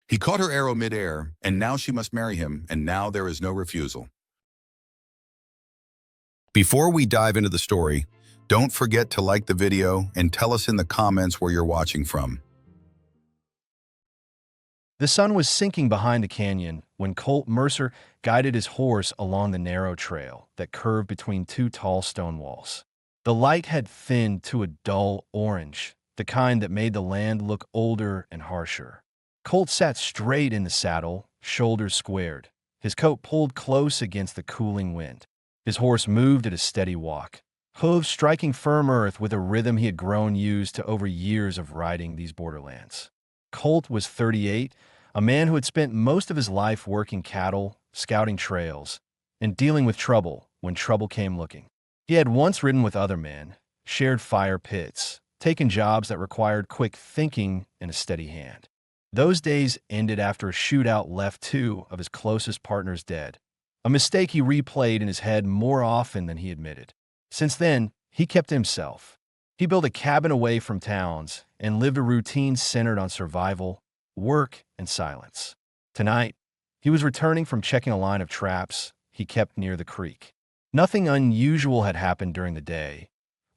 He caught her arrow midair, and now she must marry him, and now there is no refusal. Before we dive into the story, don't forget to like the video and tell us in the comments where you're watching from. The sun was sinking behind the canyon when Colt Mercer guided his horse along the narrow trail that curved between two tall stone walls. The light had thinned to a dull orange, the kind that made the land look older and harsher. Colt sat straight in the saddle, shoulders squared, his coat pulled close against the cooling wind. His horse moved at a steady walk, hooves striking firm earth with a rhythm he had grown used to over years of riding these borderlands. Colt was 38, a man who had spent most of his life working cattle, scouting trails, and dealing with trouble when trouble came looking. He had once ridden with other men, shared fire pits, taken jobs that required quick thinking and a steady hand. Those days ended after a shootout left two of his closest partners dead, a mistake he replayed in his head more often than he admitted. Since then, he kept to himself. He built a cabin away from towns and lived a routine centered on survival, work, and silence. Tonight, he was returning from checking a line of traps he kept near the creek. Nothing unusual had happened during the day,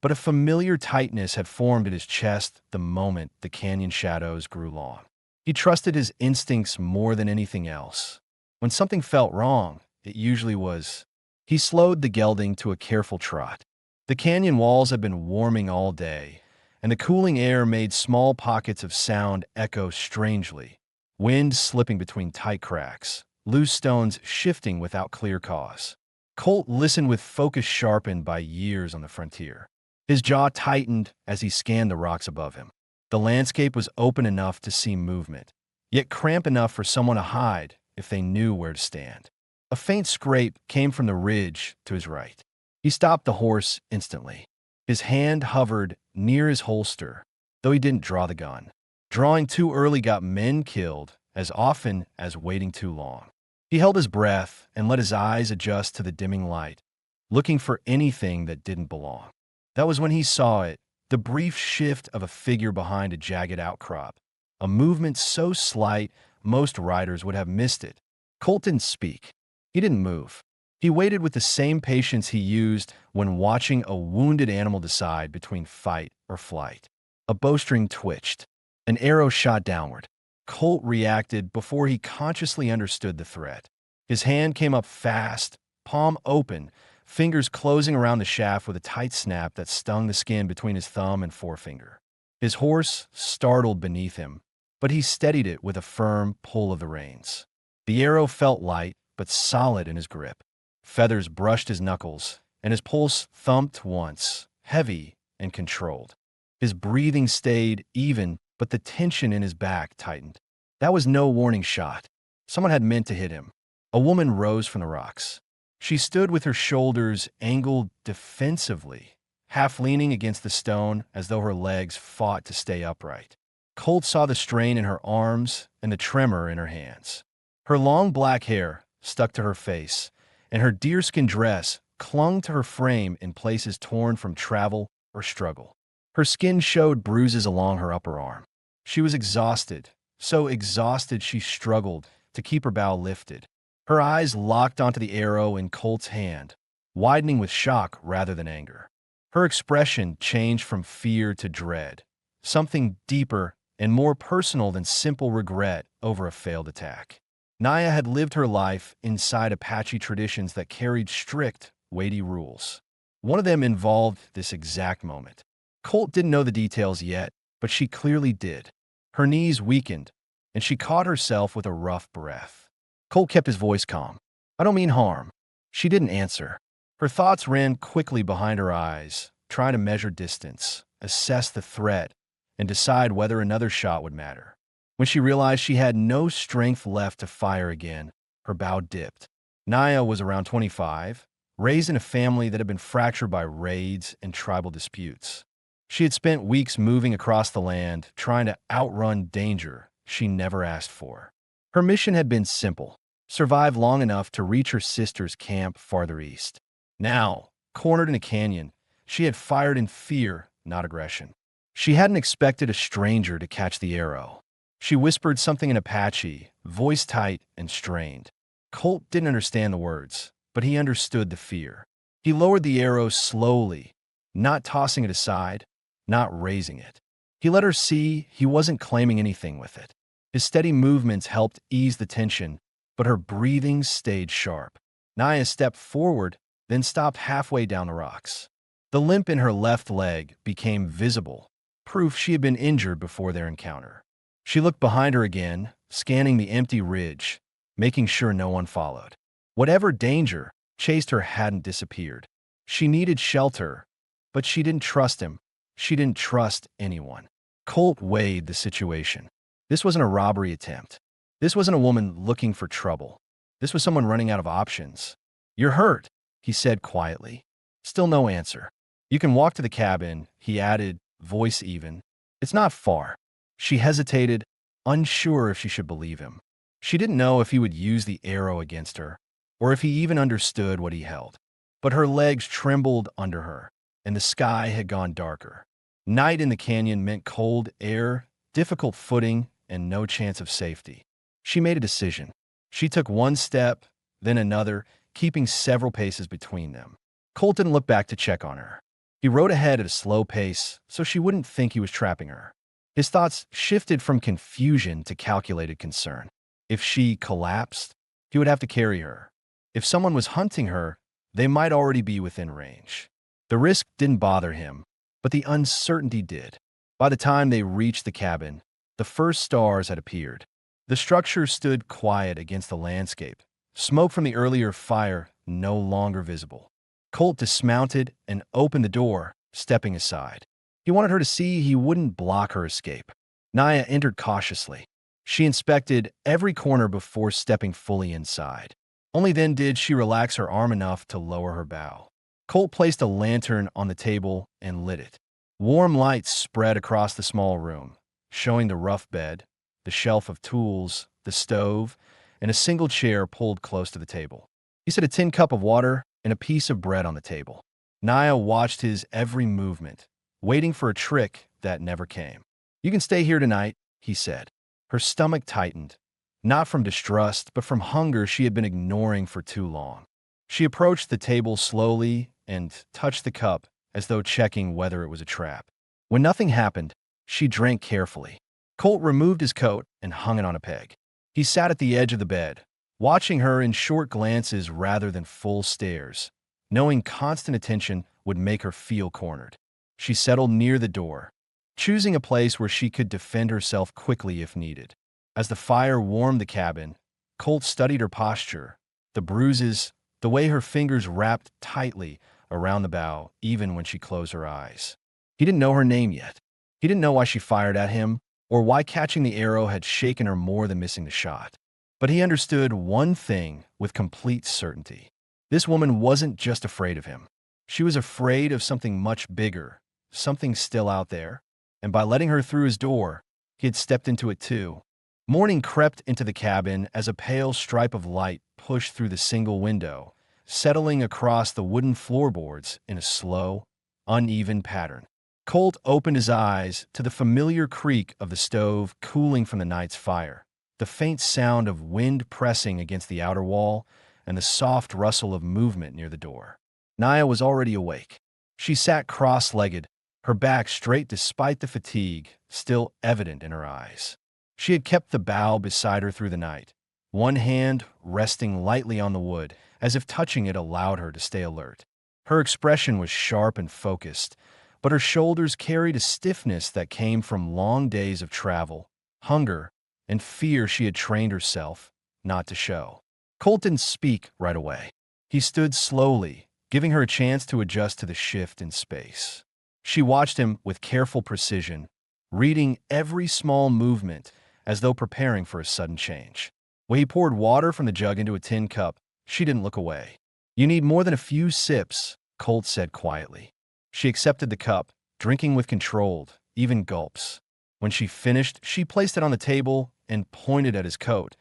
but a familiar tightness had formed in his chest the moment the canyon shadows grew long. He trusted his instincts more than anything else. When something felt wrong, it usually was. He slowed the gelding to a careful trot. The canyon walls had been warming all day, and the cooling air made small pockets of sound echo strangely, wind slipping between tight cracks, loose stones shifting without clear cause. Colt listened with focus sharpened by years on the frontier. His jaw tightened as he scanned the rocks above him. The landscape was open enough to see movement, yet cramped enough for someone to hide if they knew where to stand. A faint scrape came from the ridge to his right. He stopped the horse instantly. His hand hovered near his holster, though he didn't draw the gun. Drawing too early got men killed as often as waiting too long. He held his breath and let his eyes adjust to the dimming light, looking for anything that didn't belong. That was when he saw it, the brief shift of a figure behind a jagged outcrop, a movement so slight most riders would have missed it. Colt didn't speak. He didn't move. He waited with the same patience he used when watching a wounded animal decide between fight or flight. A bowstring twitched. An arrow shot downward. Colt reacted before he consciously understood the threat. His hand came up fast, palm open, fingers closing around the shaft with a tight snap that stung the skin between his thumb and forefinger. His horse startled beneath him, but he steadied it with a firm pull of the reins. The arrow felt light, but solid in his grip. Feathers brushed his knuckles, and his pulse thumped once, heavy and controlled. His breathing stayed even, but the tension in his back tightened. That was no warning shot. Someone had meant to hit him. A woman rose from the rocks. She stood with her shoulders angled defensively, half leaning against the stone as though her legs fought to stay upright. Colt saw the strain in her arms and the tremor in her hands. Her long black hair stuck to her face, and her deerskin dress clung to her frame in places torn from travel or struggle. Her skin showed bruises along her upper arm. She was exhausted, so exhausted she struggled to keep her bow lifted. Her eyes locked onto the arrow in Colt's hand, widening with shock rather than anger. Her expression changed from fear to dread, something deeper and more personal than simple regret over a failed attack. Naya had lived her life inside Apache traditions that carried strict, weighty rules. One of them involved this exact moment. Colt didn't know the details yet, but she clearly did. Her knees weakened, and she caught herself with a rough breath. Colt kept his voice calm. "I don't mean harm." She didn't answer. Her thoughts ran quickly behind her eyes, trying to measure distance, assess the threat, and decide whether another shot would matter. When she realized she had no strength left to fire again, her bow dipped. Naya was around 25, raised in a family that had been fractured by raids and tribal disputes. She had spent weeks moving across the land, trying to outrun danger she never asked for. Her mission had been simple: survive long enough to reach her sister's camp farther east. Now, cornered in a canyon, she had fired in fear, not aggression. She hadn't expected a stranger to catch the arrow. She whispered something in Apache, voice tight and strained. Colt didn't understand the words, but he understood the fear. He lowered the arrow slowly, not tossing it aside, not raising it. He let her see he wasn't claiming anything with it. His steady movements helped ease the tension, but her breathing stayed sharp. Naya stepped forward, then stopped halfway down the rocks. The limp in her left leg became visible, proof she had been injured before their encounter. She looked behind her again, scanning the empty ridge, making sure no one followed. Whatever danger chased her hadn't disappeared. She needed shelter, but she didn't trust him. She didn't trust anyone. Colt weighed the situation. This wasn't a robbery attempt. This wasn't a woman looking for trouble. This was someone running out of options. "You're hurt," he said quietly. Still no answer. "You can walk to the cabin," he added, voice even. "It's not far." She hesitated, unsure if she should believe him. She didn't know if he would use the arrow against her, or if he even understood what he held. But her legs trembled under her, and the sky had gone darker. Night in the canyon meant cold air, difficult footing, and no chance of safety. She made a decision. She took one step, then another, keeping several paces between them. Colt didn't look back to check on her. He rode ahead at a slow pace so she wouldn't think he was trapping her. His thoughts shifted from confusion to calculated concern. If she collapsed, he would have to carry her. If someone was hunting her, they might already be within range. The risk didn't bother him, but the uncertainty did. By the time they reached the cabin, the first stars had appeared. The structure stood quiet against the landscape, smoke from the earlier fire no longer visible. Colt dismounted and opened the door, stepping aside. He wanted her to see he wouldn't block her escape. Naya entered cautiously. She inspected every corner before stepping fully inside. Only then did she relax her arm enough to lower her bow. Colt placed a lantern on the table and lit it. Warm light spread across the small room, showing the rough bed, the shelf of tools, the stove, and a single chair pulled close to the table. He set a tin cup of water and a piece of bread on the table. Naya watched his every movement, waiting for a trick that never came. "You can stay here tonight," he said. Her stomach tightened, not from distrust, but from hunger she had been ignoring for too long. She approached the table slowly and touched the cup as though checking whether it was a trap. When nothing happened, she drank carefully. Colt removed his coat and hung it on a peg. He sat at the edge of the bed, watching her in short glances rather than full stares, knowing constant attention would make her feel cornered. She settled near the door, choosing a place where she could defend herself quickly if needed. As the fire warmed the cabin, Colt studied her posture, the bruises, the way her fingers wrapped tightly around the bow, even when she closed her eyes. He didn't know her name yet. He didn't know why she fired at him, or why catching the arrow had shaken her more than missing the shot. But he understood one thing with complete certainty. This woman wasn't just afraid of him. She was afraid of something much bigger, something still out there. And by letting her through his door, he had stepped into it too. Morning crept into the cabin as a pale stripe of light pushed through the single window, settling across the wooden floorboards in a slow, uneven pattern. Colt opened his eyes to the familiar creak of the stove cooling from the night's fire, the faint sound of wind pressing against the outer wall, and the soft rustle of movement near the door. Naya was already awake. She sat cross-legged, her back straight despite the fatigue still evident in her eyes. She had kept the bow beside her through the night, one hand resting lightly on the wood, as if touching it allowed her to stay alert. Her expression was sharp and focused, but her shoulders carried a stiffness that came from long days of travel, hunger, and fear she had trained herself not to show. Colt didn't speak right away. He stood slowly, giving her a chance to adjust to the shift in space. She watched him with careful precision, reading every small movement as though preparing for a sudden change. When he poured water from the jug into a tin cup, she didn't look away. "You need more than a few sips," Colt said quietly. She accepted the cup, drinking with controlled, even gulps. When she finished, she placed it on the table and pointed at his coat,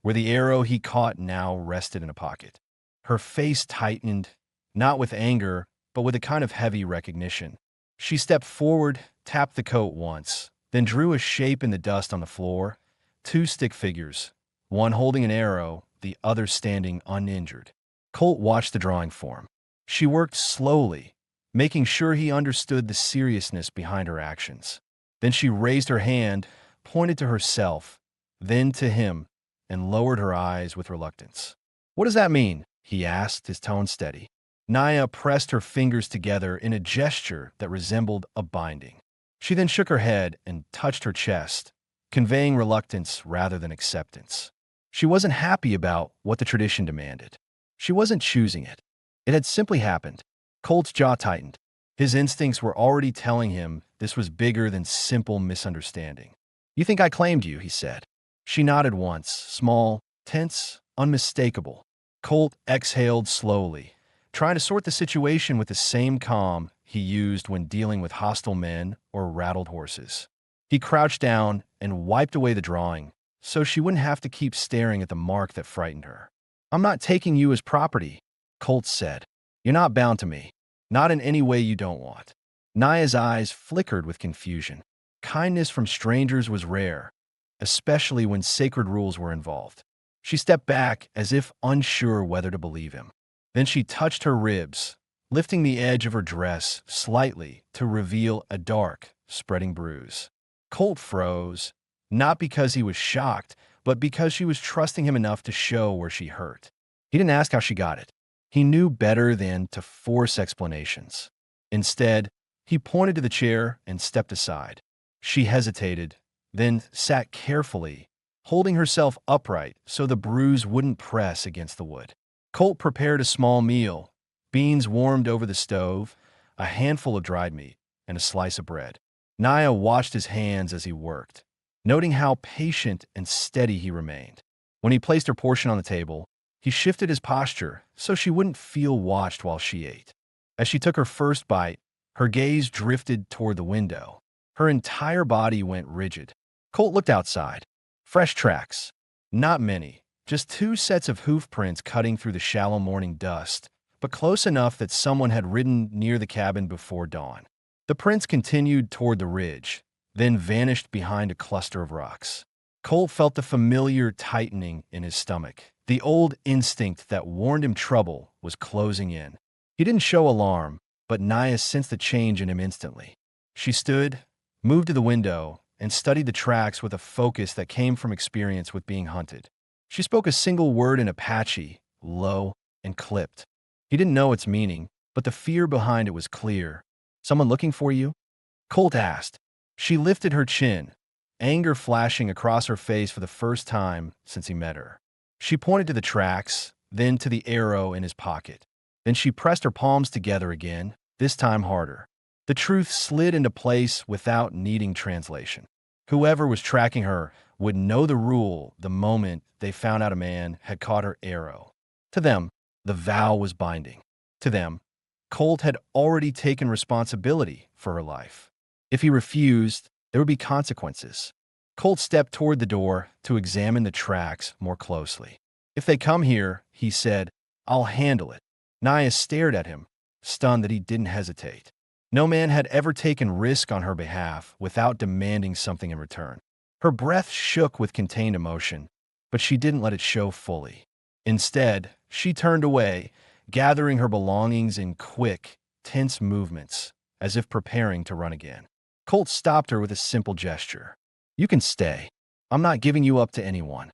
where the arrow he caught now rested in a pocket. Her face tightened, not with anger, but with a kind of heavy recognition. She stepped forward, tapped the coat once, then drew a shape in the dust on the floor, two stick figures, one holding an arrow, the other standing uninjured. Colt watched the drawing form. She worked slowly, making sure he understood the seriousness behind her actions. Then she raised her hand, pointed to herself, then to him, and lowered her eyes with reluctance. "What does that mean?" he asked, his tone steady. Naya pressed her fingers together in a gesture that resembled a binding. She then shook her head and touched her chest, conveying reluctance rather than acceptance. She wasn't happy about what the tradition demanded. She wasn't choosing it. It had simply happened. Colt's jaw tightened. His instincts were already telling him this was bigger than simple misunderstanding. "You think I claimed you," he said. She nodded once, small, tense, unmistakable. Colt exhaled slowly, trying to sort the situation with the same calm he used when dealing with hostile men or rattled horses. He crouched down and wiped away the drawing, so she wouldn't have to keep staring at the mark that frightened her. "I'm not taking you as property," Colt said. "You're not bound to me. Not in any way you don't want." Naya's eyes flickered with confusion. Kindness from strangers was rare, especially when sacred rules were involved. She stepped back as if unsure whether to believe him. Then she touched her ribs, lifting the edge of her dress slightly to reveal a dark, spreading bruise. Colt froze, not because he was shocked, but because she was trusting him enough to show where she hurt. He didn't ask how she got it. He knew better than to force explanations. Instead, he pointed to the chair and stepped aside. She hesitated, then sat carefully, holding herself upright so the bruise wouldn't press against the wood. Colt prepared a small meal, beans warmed over the stove, a handful of dried meat, and a slice of bread. Naya watched his hands as he worked, noting how patient and steady he remained. When he placed her portion on the table, he shifted his posture so she wouldn't feel watched while she ate. As she took her first bite, her gaze drifted toward the window. Her entire body went rigid. Colt looked outside. Fresh tracks. Not many, just two sets of hoof prints cutting through the shallow morning dust, but close enough that someone had ridden near the cabin before dawn. The prints continued toward the ridge, then vanished behind a cluster of rocks. Colt felt the familiar tightening in his stomach. The old instinct that warned him trouble was closing in. He didn't show alarm, but Naya sensed the change in him instantly. She stood, moved to the window, and studied the tracks with a focus that came from experience with being hunted. She spoke a single word in Apache, low and clipped. He didn't know its meaning, but the fear behind it was clear. "Someone looking for you?" Colt asked. She lifted her chin, anger flashing across her face for the first time since he met her. She pointed to the tracks, then to the arrow in his pocket. Then she pressed her palms together again, this time harder. The truth slid into place without needing translation. Whoever was tracking her would know the rule the moment they found out a man had caught her arrow. To them, the vow was binding. To them, Colt had already taken responsibility for her life. If he refused, there would be consequences. Colt stepped toward the door to examine the tracks more closely. "If they come here," he said, "I'll handle it." Naya stared at him, stunned that he didn't hesitate. No man had ever taken risk on her behalf without demanding something in return. Her breath shook with contained emotion, but she didn't let it show fully. Instead, she turned away, gathering her belongings in quick, tense movements, as if preparing to run again. Colt stopped her with a simple gesture. "You can stay. I'm not giving you up to anyone."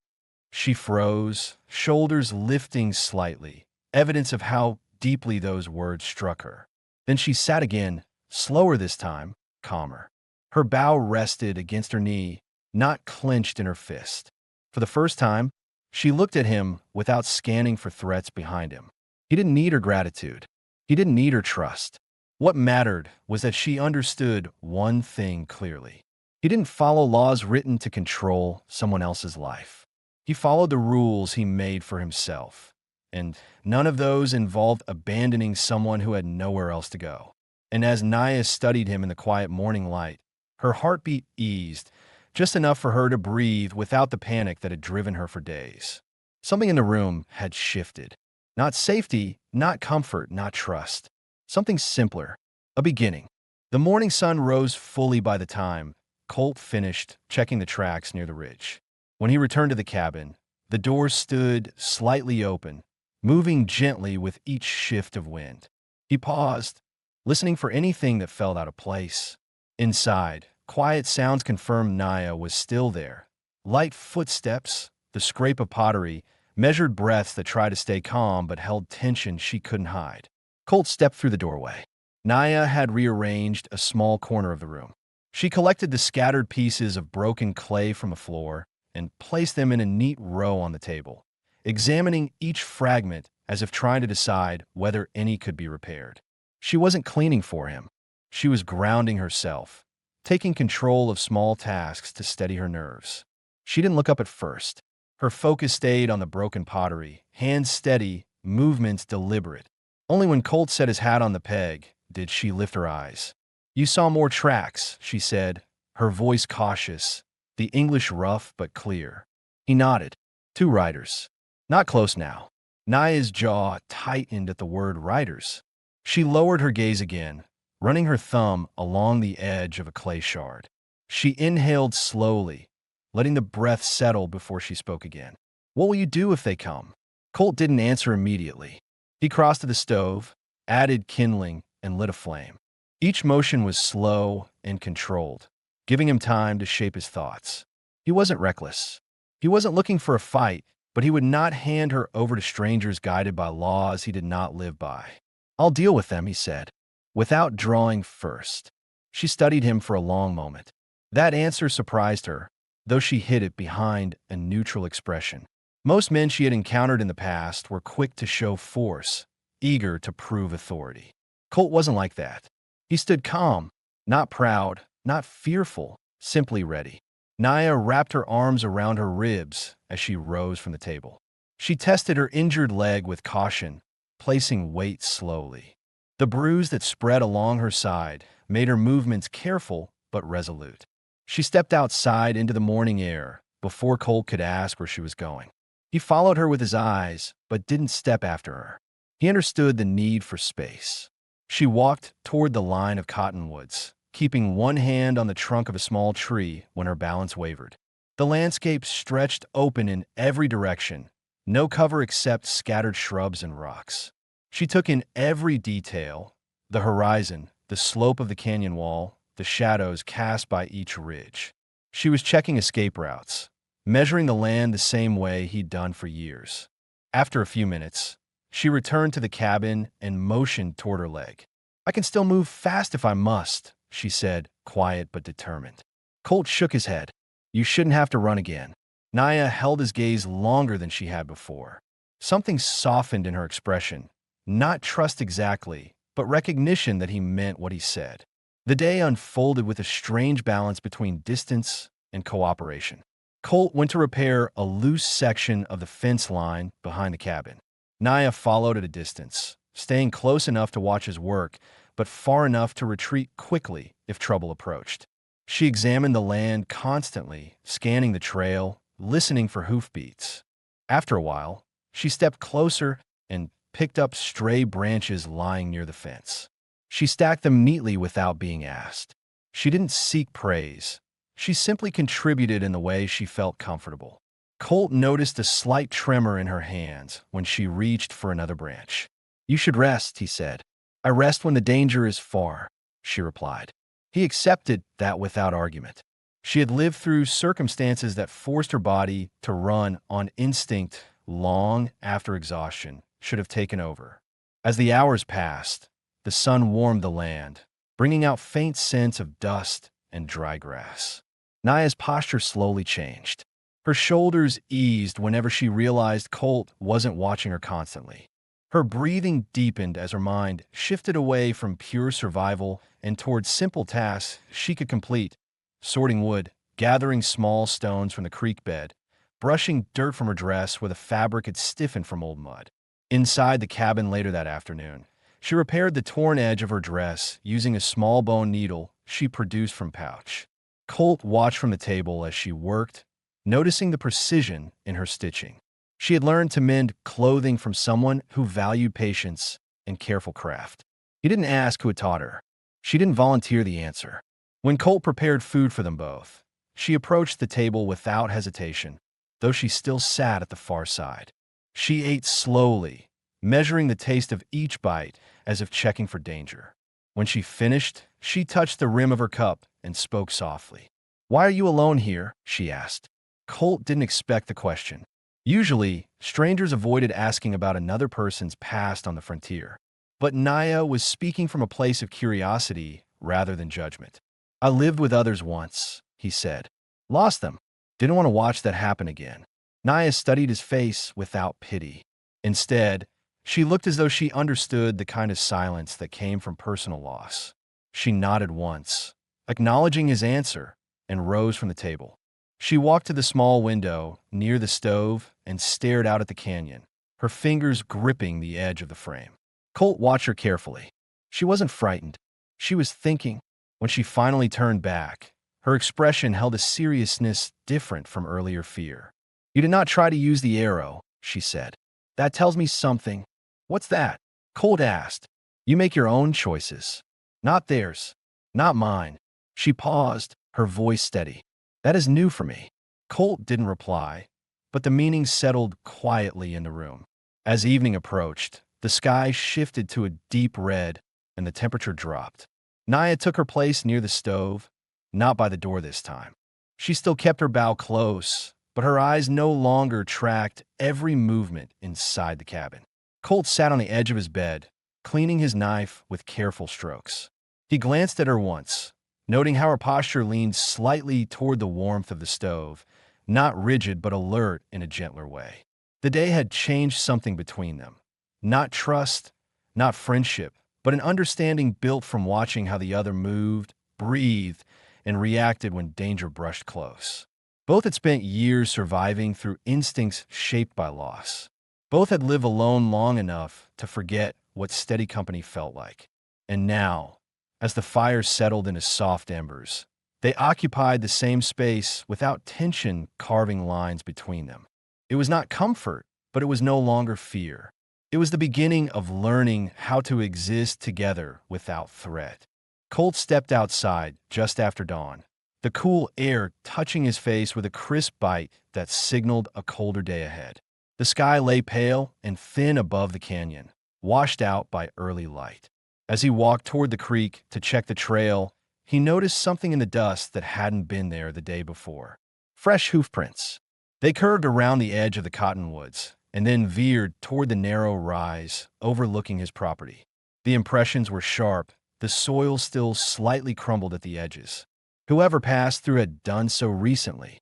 She froze, shoulders lifting slightly, evidence of how deeply those words struck her. Then she sat again, slower this time, calmer. Her bow rested against her knee, not clenched in her fist. For the first time, she looked at him without scanning for threats behind him. He didn't need her gratitude. He didn't need her trust. What mattered was that she understood one thing clearly. He didn't follow laws written to control someone else's life. He followed the rules he made for himself. And none of those involved abandoning someone who had nowhere else to go. And as Naya studied him in the quiet morning light, her heartbeat eased, just enough for her to breathe without the panic that had driven her for days. Something in the room had shifted. Not safety, not comfort, not trust. Something simpler, a beginning. The morning sun rose fully by the time Colt finished checking the tracks near the ridge. When he returned to the cabin, the door stood slightly open, moving gently with each shift of wind. He paused, listening for anything that felt out of place. Inside, quiet sounds confirmed Naya was still there. Light footsteps, the scrape of pottery, measured breaths that tried to stay calm but held tension she couldn't hide. Colt stepped through the doorway. Naya had rearranged a small corner of the room. She collected the scattered pieces of broken clay from the floor and placed them in a neat row on the table, examining each fragment as if trying to decide whether any could be repaired. She wasn't cleaning for him. She was grounding herself, taking control of small tasks to steady her nerves. She didn't look up at first. Her focus stayed on the broken pottery, hands steady, movements deliberate. Only when Colt set his hat on the peg did she lift her eyes. "You saw more tracks," she said, her voice cautious, the English rough but clear. He nodded. "Two riders. Not close now." Naya's jaw tightened at the word riders. She lowered her gaze again, running her thumb along the edge of a clay shard. She inhaled slowly, letting the breath settle before she spoke again. "What will you do if they come?" Colt didn't answer immediately. He crossed to the stove, added kindling, and lit a flame. Each motion was slow and controlled, giving him time to shape his thoughts. He wasn't reckless. He wasn't looking for a fight, but he would not hand her over to strangers guided by laws he did not live by. "I'll deal with them," he said, without drawing first. She studied him for a long moment. That answer surprised her, though she hid it behind a neutral expression. Most men she had encountered in the past were quick to show force, eager to prove authority. Colt wasn't like that. He stood calm, not proud, not fearful, simply ready. Naya wrapped her arms around her ribs as she rose from the table. She tested her injured leg with caution, placing weight slowly. The bruise that spread along her side made her movements careful but resolute. She stepped outside into the morning air before Colt could ask where she was going. He followed her with his eyes, but didn't step after her. He understood the need for space. She walked toward the line of cottonwoods, keeping one hand on the trunk of a small tree when her balance wavered. The landscape stretched open in every direction, no cover except scattered shrubs and rocks. She took in every detail: the horizon, the slope of the canyon wall, the shadows cast by each ridge. She was checking escape routes, measuring the land the same way he'd done for years. After a few minutes, she returned to the cabin and motioned toward her leg. "I can still move fast if I must," she said, quiet but determined. Colt shook his head. "You shouldn't have to run again." Naya held his gaze longer than she had before. Something softened in her expression, not trust exactly, but recognition that he meant what he said. The day unfolded with a strange balance between distance and cooperation. Colt went to repair a loose section of the fence line behind the cabin. Naya followed at a distance, staying close enough to watch his work, but far enough to retreat quickly if trouble approached. She examined the land constantly, scanning the trail, listening for hoofbeats. After a while, she stepped closer and picked up stray branches lying near the fence. She stacked them neatly without being asked. She didn't seek praise. She simply contributed in the way she felt comfortable. Colt noticed a slight tremor in her hands when she reached for another branch. "You should rest," he said. "I rest when the danger is far," she replied. He accepted that without argument. She had lived through circumstances that forced her body to run on instinct long after exhaustion should have taken over. As the hours passed, the sun warmed the land, bringing out faint scents of dust and dry grass. Naya's posture slowly changed. Her shoulders eased whenever she realized Colt wasn't watching her constantly. Her breathing deepened as her mind shifted away from pure survival and toward simple tasks she could complete: sorting wood, gathering small stones from the creek bed, brushing dirt from her dress where the fabric had stiffened from old mud. Inside the cabin later that afternoon, she repaired the torn edge of her dress using a small bone needle she produced from pouch. Colt watched from the table as she worked, noticing the precision in her stitching. She had learned to mend clothing from someone who valued patience and careful craft. He didn't ask who had taught her. She didn't volunteer the answer. When Colt prepared food for them both, she approached the table without hesitation. though she still sat at the far side. She ate slowly, measuring the taste of each bite as if checking for danger. When she finished, she touched the rim of her cup and spoke softly. "Why are you alone here?" she asked. Colt didn't expect the question. Usually, strangers avoided asking about another person's past on the frontier. But Naya was speaking from a place of curiosity rather than judgment. "I lived with others once," he said. "Lost them. Didn't want to watch that happen again." Naya studied his face without pity. Instead, she looked as though she understood the kind of silence that came from personal loss. She nodded once, acknowledging his answer, and rose from the table. She walked to the small window near the stove and stared out at the canyon, her fingers gripping the edge of the frame. Colt watched her carefully. She wasn't frightened. She was thinking. When she finally turned back, her expression held a seriousness different from earlier fear. "You did not try to use the arrow," she said. "That tells me something." "What's that?" Colt asked. "You make your own choices. Not theirs. Not mine." She paused, her voice steady. "That is new for me." Colt didn't reply, but the meaning settled quietly in the room. As evening approached, the sky shifted to a deep red and the temperature dropped. Naya took her place near the stove, not by the door this time. She still kept her bow close, but her eyes no longer tracked every movement inside the cabin. Colt sat on the edge of his bed, cleaning his knife with careful strokes. He glanced at her once, noting how her posture leaned slightly toward the warmth of the stove, not rigid but alert in a gentler way. The day had changed something between them. Not trust, not friendship, but an understanding built from watching how the other moved, breathed, and reacted when danger brushed close. Both had spent years surviving through instincts shaped by loss. Both had lived alone long enough to forget what steady company felt like. And now, as the fire settled into soft embers, they occupied the same space without tension carving lines between them. It was not comfort, but it was no longer fear. It was the beginning of learning how to exist together without threat. Colt stepped outside just after dawn, the cool air touching his face with a crisp bite that signaled a colder day ahead. The sky lay pale and thin above the canyon, washed out by early light. As he walked toward the creek to check the trail, he noticed something in the dust that hadn't been there the day before. Fresh hoofprints. They curved around the edge of the cottonwoods and then veered toward the narrow rise overlooking his property. The impressions were sharp, the soil still slightly crumbled at the edges. Whoever passed through had done so recently,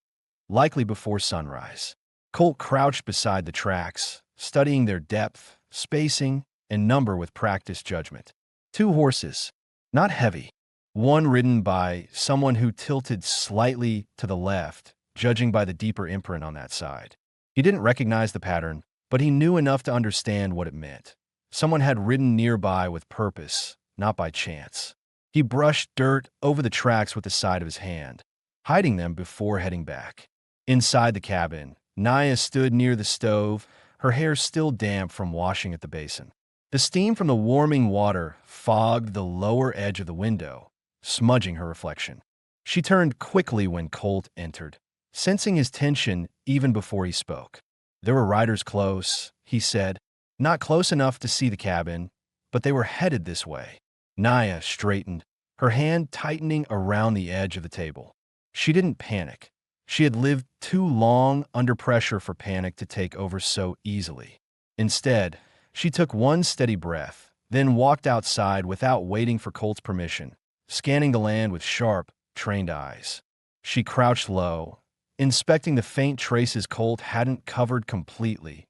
likely before sunrise. Colt crouched beside the tracks, studying their depth, spacing, and number with practiced judgment. 2 horses, not heavy, one ridden by someone who tilted slightly to the left, judging by the deeper imprint on that side. He didn't recognize the pattern, but he knew enough to understand what it meant. Someone had ridden nearby with purpose, not by chance. He brushed dirt over the tracks with the side of his hand, hiding them before heading back. Inside the cabin, Naya stood near the stove, her hair still damp from washing at the basin. The steam from the warming water fogged the lower edge of the window, smudging her reflection. She turned quickly when Colt entered, sensing his tension even before he spoke. "There were riders close," he said. "Not close enough to see the cabin, but they were headed this way." Naya straightened, her hand tightening around the edge of the table. She didn't panic. She had lived too long under pressure for panic to take over so easily. Instead, she took one steady breath, then walked outside without waiting for Colt's permission, scanning the land with sharp, trained eyes. She crouched low, inspecting the faint traces Colt hadn't covered completely.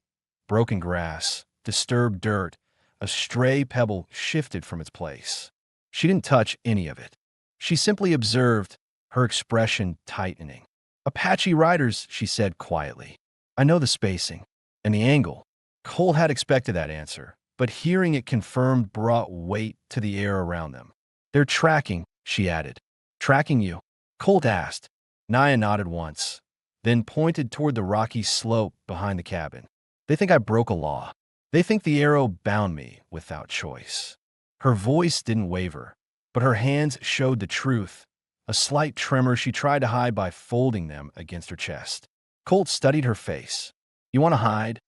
Broken grass, disturbed dirt, a stray pebble shifted from its place. She didn't touch any of it. She simply observed, her expression tightening. "Apache riders," she said quietly. "I know the spacing and the angle." Colt had expected that answer, but hearing it confirmed brought weight to the air around them. "They're tracking," she added. "Tracking you?" Colt asked. Naya nodded once, then pointed toward the rocky slope behind the cabin. "They think I broke a law. They think the arrow bound me without choice." Her voice didn't waver, but her hands showed the truth, a slight tremor she tried to hide by folding them against her chest. Colt studied her face. You want to hide?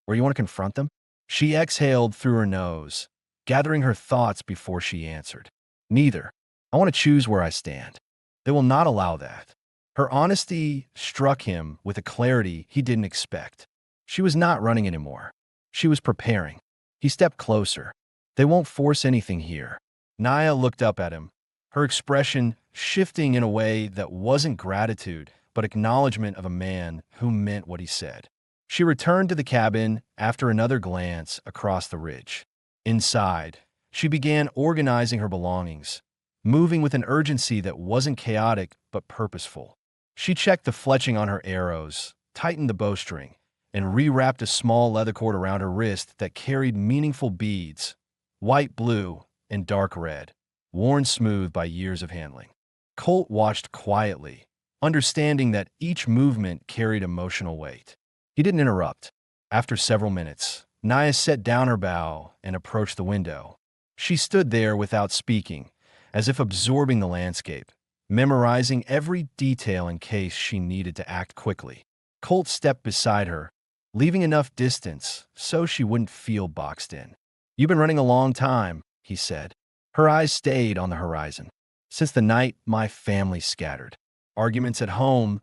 Or you want to confront them? She exhaled through her nose, gathering her thoughts before she answered. Neither. I want to choose where I stand. They will not allow that. Her honesty struck him with a clarity he didn't expect. She was not running anymore. She was preparing. He stepped closer. They won't force anything here. Naya looked up at him, her expression shifting in a way that wasn't gratitude, but acknowledgement of a man who meant what he said. She returned to the cabin after another glance across the ridge. Inside, she began organizing her belongings, moving with an urgency that wasn't chaotic but purposeful. She checked the fletching on her arrows, tightened the bowstring, and rewrapped a small leather cord around her wrist that carried meaningful beads, white, blue, and dark red, worn smooth by years of handling. Colt watched quietly, understanding that each movement carried emotional weight. He didn't interrupt. After several minutes, Naya set down her bow and approached the window. She stood there without speaking, as if absorbing the landscape, memorizing every detail in case she needed to act quickly. Colt stepped beside her, leaving enough distance so she wouldn't feel boxed in. You've been running a long time, he said. Her eyes stayed on the horizon. Since the night my family scattered. Arguments at home,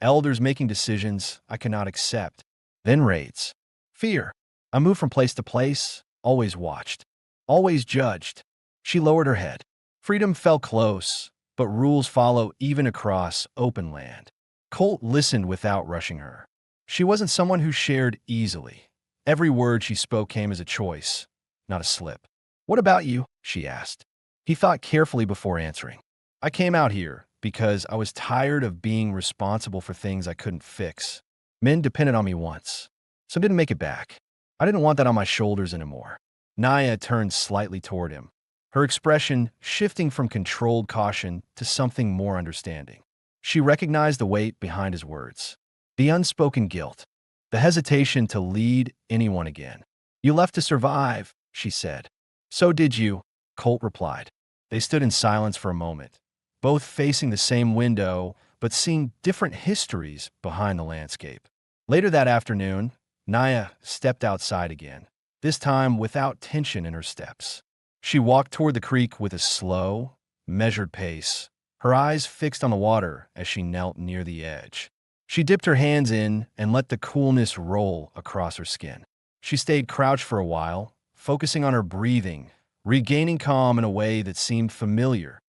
elders making decisions I cannot accept. Then raids. Fear. I moved from place to place, always watched, always judged. She lowered her head. Freedom fell close, but rules follow even across open land. Colt listened without rushing her. She wasn't someone who shared easily. Every word she spoke came as a choice, not a slip. What about you? She asked. He thought carefully before answering. I came out here because I was tired of being responsible for things I couldn't fix. Men depended on me once. Some didn't make it back. I didn't want that on my shoulders anymore. Naya turned slightly toward him, her expression shifting from controlled caution to something more understanding. She recognized the weight behind his words, the unspoken guilt, the hesitation to lead anyone again. You left to survive, she said. So did you, Colt replied. They stood in silence for a moment, both facing the same window, but seeing different histories behind the landscape. Later that afternoon, Naya stepped outside again, this time without tension in her steps. She walked toward the creek with a slow, measured pace, her eyes fixed on the water as she knelt near the edge. She dipped her hands in and let the coolness roll across her skin. She stayed crouched for a while, focusing on her breathing, regaining calm in a way that seemed familiar,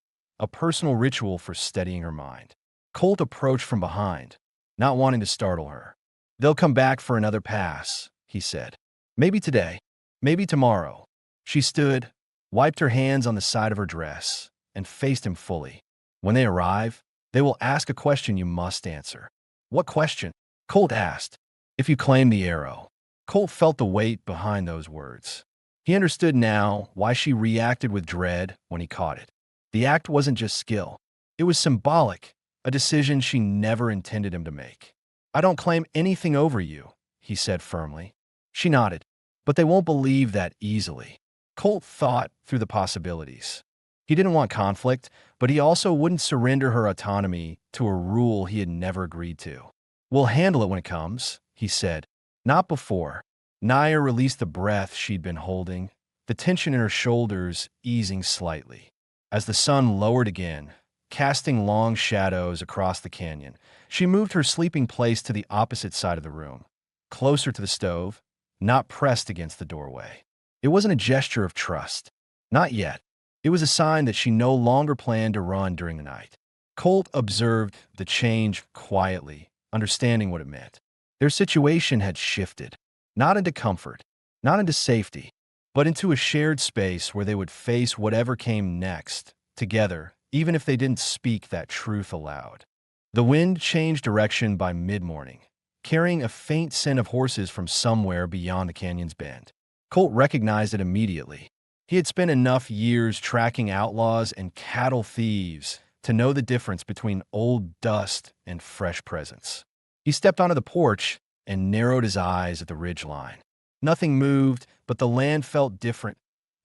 a personal ritual for steadying her mind. Colt approached from behind, not wanting to startle her. They'll come back for another pass, he said. Maybe today, maybe tomorrow. She stood, wiped her hands on the side of her dress, and faced him fully. When they arrive, they will ask a question you must answer. What question? Colt asked. If you claim the arrow. Colt felt the weight behind those words. He understood now why she reacted with dread when he caught it. The act wasn't just skill. It was symbolic, a decision she never intended him to make. I don't claim anything over you, he said firmly. She nodded. But they won't believe that easily. Colt thought through the possibilities. He didn't want conflict, but he also wouldn't surrender her autonomy to a rule he had never agreed to. We'll handle it when it comes, he said. Not before. Naya released the breath she'd been holding, the tension in her shoulders easing slightly. As the sun lowered again, casting long shadows across the canyon, she moved her sleeping place to the opposite side of the room, closer to the stove, not pressed against the doorway. It wasn't a gesture of trust. Not yet. It was a sign that she no longer planned to run during the night. Colt observed the change quietly, understanding what it meant. Their situation had shifted, not into comfort, not into safety, but into a shared space where they would face whatever came next, together, even if they didn't speak that truth aloud. The wind changed direction by mid-morning, carrying a faint scent of horses from somewhere beyond the canyon's bend. Colt recognized it immediately. He had spent enough years tracking outlaws and cattle thieves to know the difference between old dust and fresh presence. He stepped onto the porch and narrowed his eyes at the ridgeline. Nothing moved, but the land felt different,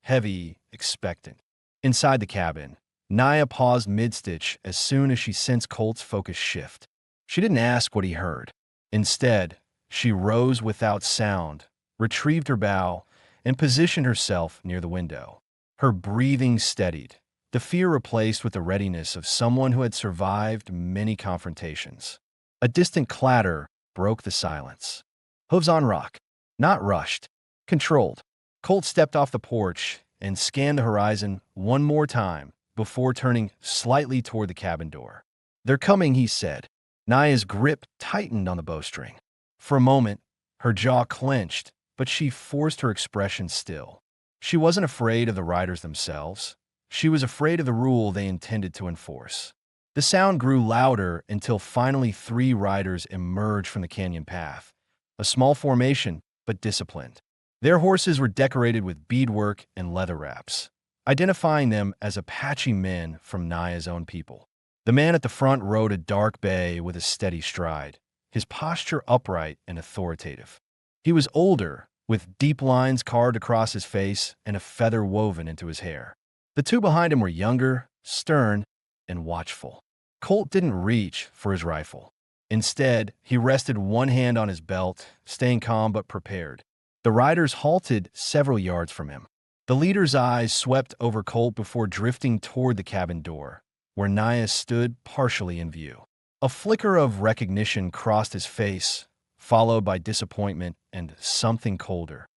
heavy, expectant. Inside the cabin, Naya paused mid-stitch as soon as she sensed Colt's focus shift. She didn't ask what he heard. Instead, she rose without sound, retrieved her bow, and positioned herself near the window. Her breathing steadied, the fear replaced with the readiness of someone who had survived many confrontations. A distant clatter broke the silence. Hooves on rock, not rushed, controlled. Colt stepped off the porch and scanned the horizon one more time before turning slightly toward the cabin door. "They're coming," he said. Naya's grip tightened on the bowstring. For a moment, her jaw clenched, but she forced her expression still. She wasn't afraid of the riders themselves. She was afraid of the rule they intended to enforce. The sound grew louder until finally 3 riders emerged from the canyon path. A small formation, but disciplined. Their horses were decorated with beadwork and leather wraps, identifying them as Apache men from Naya's own people. The man at the front rode a dark bay with a steady stride, his posture upright and authoritative. He was older, with deep lines carved across his face and a feather woven into his hair. The 2 behind him were younger, stern, and watchful. Colt didn't reach for his rifle. Instead, he rested one hand on his belt, staying calm but prepared. The riders halted several yards from him. The leader's eyes swept over Colt before drifting toward the cabin door, where Naya stood partially in view. A flicker of recognition crossed his face, followed by disappointment and something colder.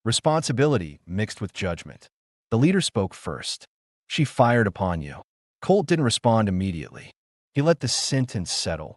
Responsibility mixed with judgment. The leader spoke first. "She fired upon you." Colt didn't respond immediately. He let the sentence settle,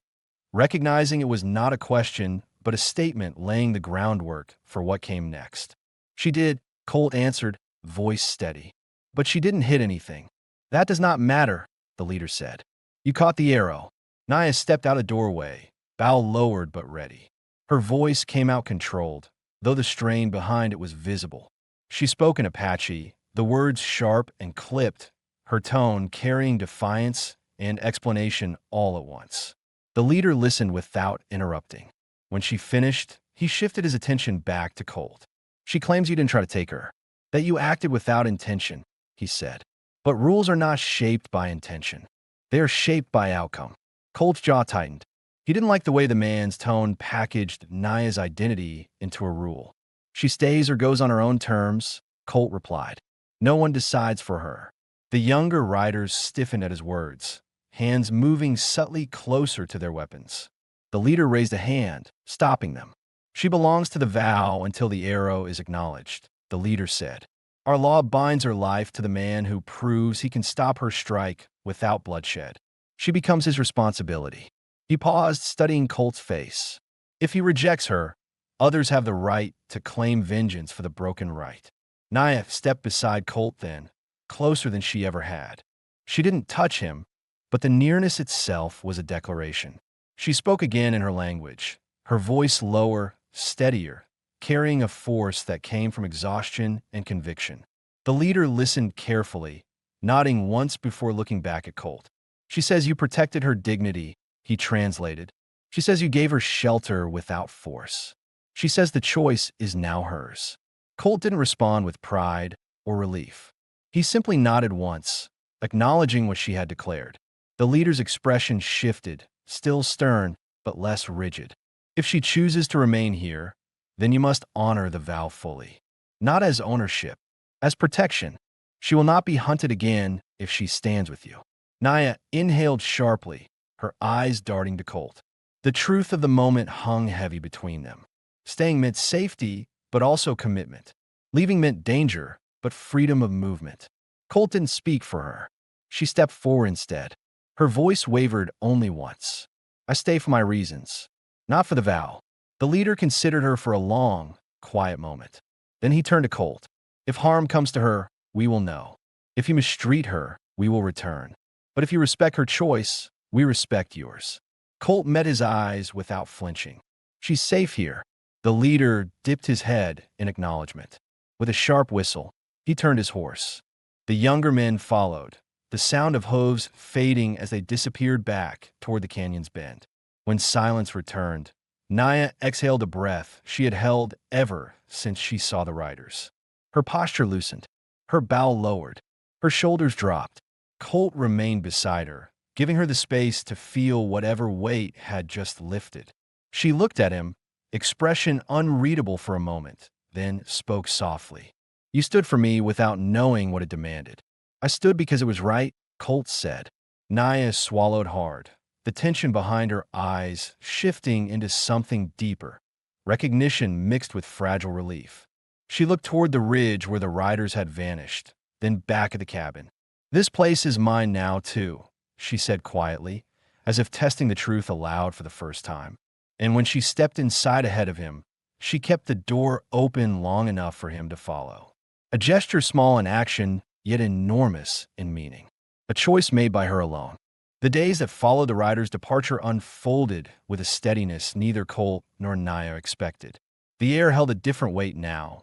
recognizing it was not a question, but a statement laying the groundwork for what came next. "She did," Colt answered, voice steady. "But she didn't hit anything." "That does not matter," the leader said. "You caught the arrow." Naya stepped out a doorway, bow lowered but ready. Her voice came out controlled, though the strain behind it was visible. She spoke in Apache, the words sharp and clipped, her tone carrying defiance and explanation all at once. The leader listened without interrupting. When she finished, he shifted his attention back to Colt. "She claims you didn't try to take her, that you acted without intention," he said. "But rules are not shaped by intention. They are shaped by outcome." Colt's jaw tightened. He didn't like the way the man's tone packaged Naya's identity into a rule. "She stays or goes on her own terms," Colt replied. "No one decides for her." The younger riders stiffened at his words, hands moving subtly closer to their weapons. The leader raised a hand, stopping them. "She belongs to the vow until the arrow is acknowledged," the leader said. "Our law binds her life to the man who proves he can stop her strike without bloodshed. She becomes his responsibility." He paused, studying Colt's face. "If he rejects her, others have the right to claim vengeance for the broken right." Naya stepped beside Colt then, closer than she ever had. She didn't touch him, but the nearness itself was a declaration. She spoke again in her language, her voice lower, steadier, carrying a force that came from exhaustion and conviction. The leader listened carefully, nodding once before looking back at Colt. "She says you protected her dignity," he translated. "She says you gave her shelter without force. She says the choice is now hers." Colt didn't respond with pride or relief. He simply nodded once, acknowledging what she had declared. The leader's expression shifted, still stern, but less rigid. "If she chooses to remain here, then you must honor the vow fully. Not as ownership, as protection. She will not be hunted again if she stands with you." Naya inhaled sharply, her eyes darting to Colt. The truth of the moment hung heavy between them. Staying meant safety, but also commitment. Leaving meant danger, but freedom of movement. Colt didn't speak for her. She stepped forward instead. Her voice wavered only once. "I stay for my reasons, not for the vow." The leader considered her for a long, quiet moment. Then he turned to Colt. "If harm comes to her, we will know. If you mistreat her, we will return. But if you respect her choice, we respect yours." Colt met his eyes without flinching. "She's safe here." The leader dipped his head in acknowledgement. With a sharp whistle, he turned his horse. The younger men followed, the sound of hooves fading as they disappeared back toward the canyon's bend. When silence returned, Naya exhaled a breath she had held ever since she saw the riders. Her posture loosened, her bow lowered, her shoulders dropped. Colt remained beside her, giving her the space to feel whatever weight had just lifted. She looked at him, expression unreadable for a moment, then spoke softly. You stood for me without knowing what it demanded. I stood because it was right, Colt said. Naya swallowed hard, the tension behind her eyes shifting into something deeper, recognition mixed with fragile relief. She looked toward the ridge where the riders had vanished, then back at the cabin. This place is mine now, too, she said quietly, as if testing the truth aloud for the first time. And when she stepped inside ahead of him, she kept the door open long enough for him to follow. A gesture small in action, yet enormous in meaning. A choice made by her alone. The days that followed the rider's departure unfolded with a steadiness neither Colt nor Naya expected. The air held a different weight now.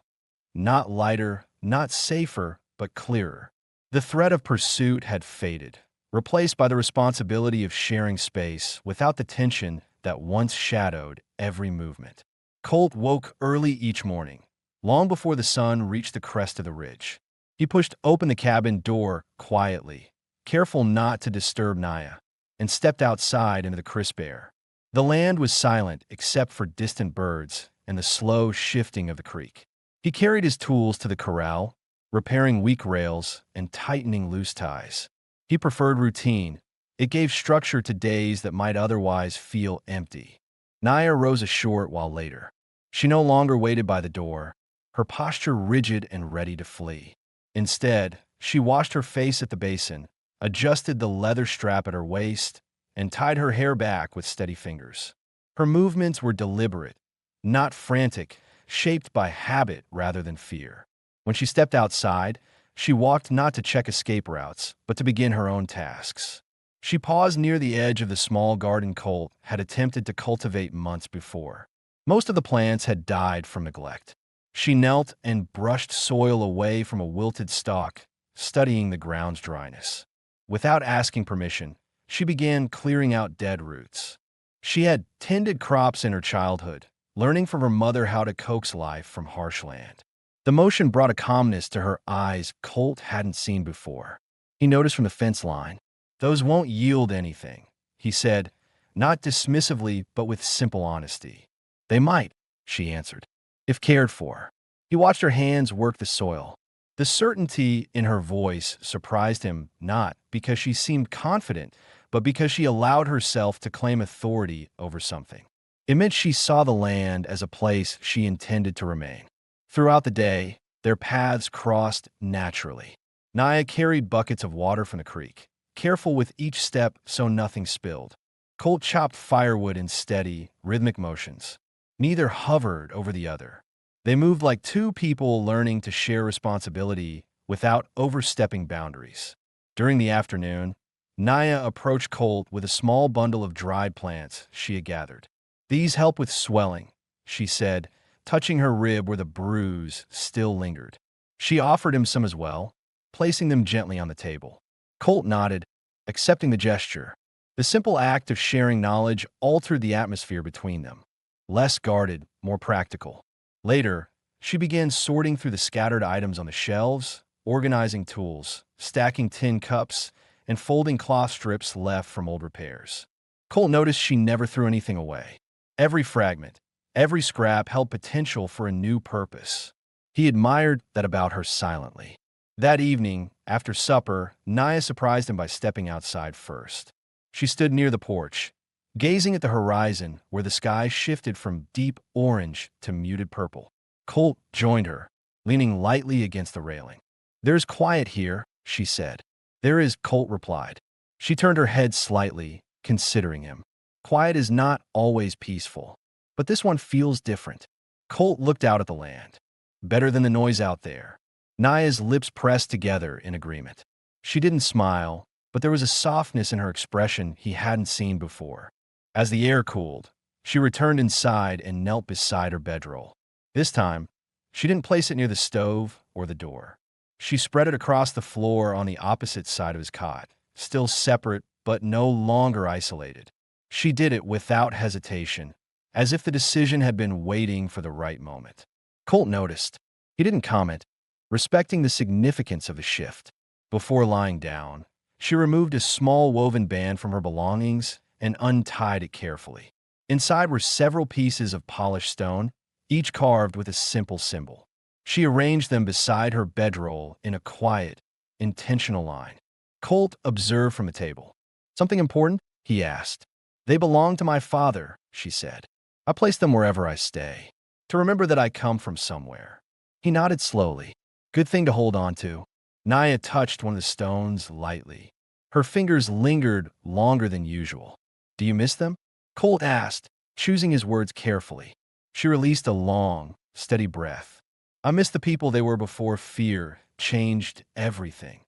Not lighter, not safer, but clearer. The threat of pursuit had faded, replaced by the responsibility of sharing space without the tension that once shadowed every movement. Colt woke early each morning, long before the sun reached the crest of the ridge. He pushed open the cabin door quietly, careful not to disturb Naya, and stepped outside into the crisp air. The land was silent except for distant birds and the slow shifting of the creek. He carried his tools to the corral, repairing weak rails and tightening loose ties. He preferred routine. It gave structure to days that might otherwise feel empty. Naya rose a short while later. She no longer waited by the door, her posture rigid and ready to flee. Instead, she washed her face at the basin, adjusted the leather strap at her waist, and tied her hair back with steady fingers. Her movements were deliberate, not frantic, shaped by habit rather than fear. When she stepped outside, she walked not to check escape routes, but to begin her own tasks. She paused near the edge of the small garden Colt had attempted to cultivate months before. Most of the plants had died from neglect. She knelt and brushed soil away from a wilted stalk, studying the ground's dryness. Without asking permission, she began clearing out dead roots. She had tended crops in her childhood, learning from her mother how to coax life from harsh land. The motion brought a calmness to her eyes Colt hadn't seen before. He noticed from the fence line. Those won't yield anything, he said, not dismissively but with simple honesty. They might, she answered, if cared for. He watched her hands work the soil. The certainty in her voice surprised him not because she seemed confident, but because she allowed herself to claim authority over something. It meant she saw the land as a place she intended to remain. Throughout the day, their paths crossed naturally. Naya carried buckets of water from the creek, careful with each step so nothing spilled. Colt chopped firewood in steady, rhythmic motions. Neither hovered over the other. They moved like two people learning to share responsibility without overstepping boundaries. During the afternoon, Naya approached Colt with a small bundle of dried plants she had gathered. These help with swelling, she said, touching her rib where the bruise still lingered. She offered him some as well, placing them gently on the table. Colt nodded, accepting the gesture. The simple act of sharing knowledge altered the atmosphere between them. Less guarded, more practical. Later, she began sorting through the scattered items on the shelves, organizing tools, stacking tin cups, and folding cloth strips left from old repairs. Colt noticed she never threw anything away. Every fragment, every scrap held potential for a new purpose. He admired that about her silently. That evening, after supper, Naya surprised him by stepping outside first. She stood near the porch, gazing at the horizon where the sky shifted from deep orange to muted purple. Colt joined her, leaning lightly against the railing. "There's quiet here," she said. "There is," Colt replied. She turned her head slightly, considering him. Quiet is not always peaceful, but this one feels different. Colt looked out at the land. Better than the noise out there. Naya's lips pressed together in agreement. She didn't smile, but there was a softness in her expression he hadn't seen before. As the air cooled, she returned inside and knelt beside her bedroll. This time, she didn't place it near the stove or the door. She spread it across the floor on the opposite side of his cot, still separate but no longer isolated. She did it without hesitation, as if the decision had been waiting for the right moment. Colt noticed. He didn't comment, respecting the significance of the shift. Before lying down, she removed a small woven band from her belongings and untied it carefully. Inside were several pieces of polished stone, each carved with a simple symbol. She arranged them beside her bedroll in a quiet, intentional line. Colt observed from a table. "Something important?" he asked. "They belong to my father," she said. "I place them wherever I stay, to remember that I come from somewhere." He nodded slowly. "Good thing to hold on to." Naya touched one of the stones lightly. Her fingers lingered longer than usual. "Do you miss them?" Colt asked, choosing his words carefully. She released a long, steady breath. "I miss the people they were before fear changed everything."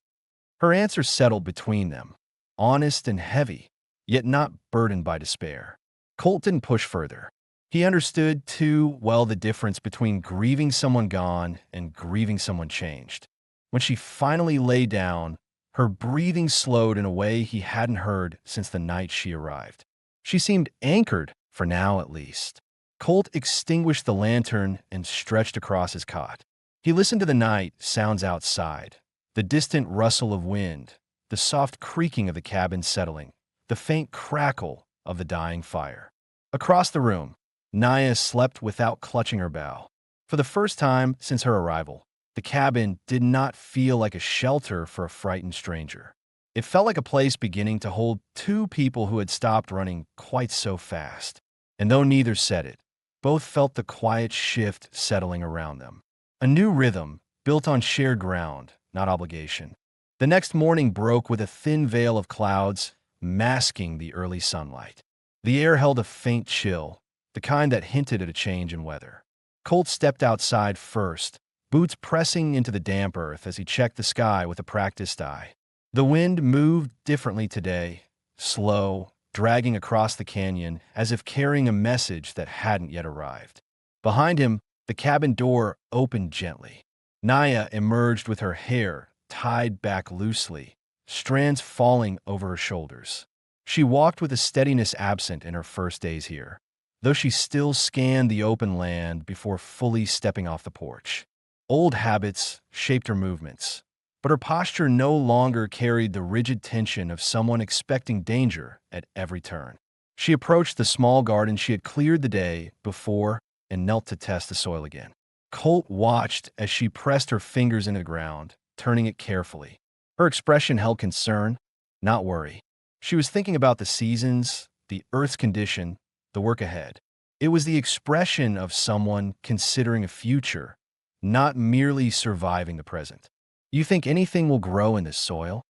Her answer settled between them, honest and heavy, yet not burdened by despair. Colt didn't push further. He understood too well the difference between grieving someone gone and grieving someone changed. When she finally lay down, her breathing slowed in a way he hadn't heard since the night she arrived. She seemed anchored, for now at least. Colt extinguished the lantern and stretched across his cot. He listened to the night sounds outside, the distant rustle of wind, the soft creaking of the cabin settling, the faint crackle of the dying fire. Across the room, Naya slept without clutching her bow. For the first time since her arrival, the cabin did not feel like a shelter for a frightened stranger. It felt like a place beginning to hold two people who had stopped running quite so fast. And though neither said it, both felt the quiet shift settling around them. A new rhythm, built on shared ground, not obligation. The next morning broke with a thin veil of clouds, masking the early sunlight. The air held a faint chill, the kind that hinted at a change in weather. Colt stepped outside first, boots pressing into the damp earth as he checked the sky with a practiced eye. The wind moved differently today, slow, dragging across the canyon as if carrying a message that hadn't yet arrived. Behind him, the cabin door opened gently. Naya emerged with her hair tied back loosely, strands falling over her shoulders. She walked with a steadiness absent in her first days here, though she still scanned the open land before fully stepping off the porch. Old habits shaped her movements, but her posture no longer carried the rigid tension of someone expecting danger at every turn. She approached the small garden she had cleared the day before and knelt to test the soil again. Colt watched as she pressed her fingers into the ground, turning it carefully. Her expression held concern, not worry. She was thinking about the seasons, the earth's condition, the work ahead. It was the expression of someone considering a future, not merely surviving the present. "You think anything will grow in this soil?"